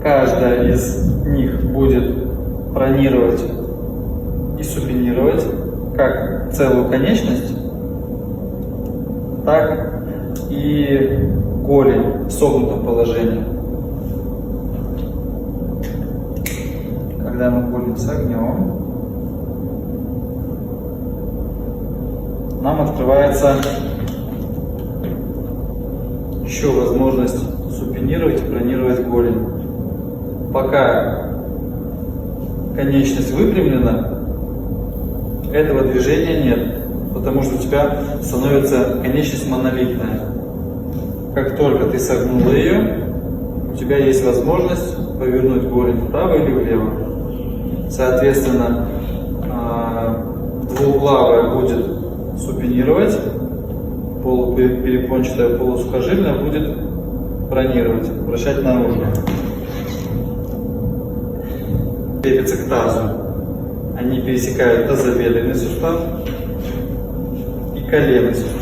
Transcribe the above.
каждая из них будет пронировать и супинировать как целую конечность, так и голень в согнутом положении. Когда мы голень согнем, нам открывается еще возможность супинировать и пронировать голень. Пока конечность выпрямлена, этого движения нет, потому что у тебя становится конечность монолитная. Как только ты согнула ее, у тебя есть возможность повернуть голень вправо или влево. Соответственно, двууглавая будет супинировать, перепончатая полусухожильная будет пронировать, вращать наружу. Крепятся к тазу. Они пересекают тазобедренный сустав и коленный сустав.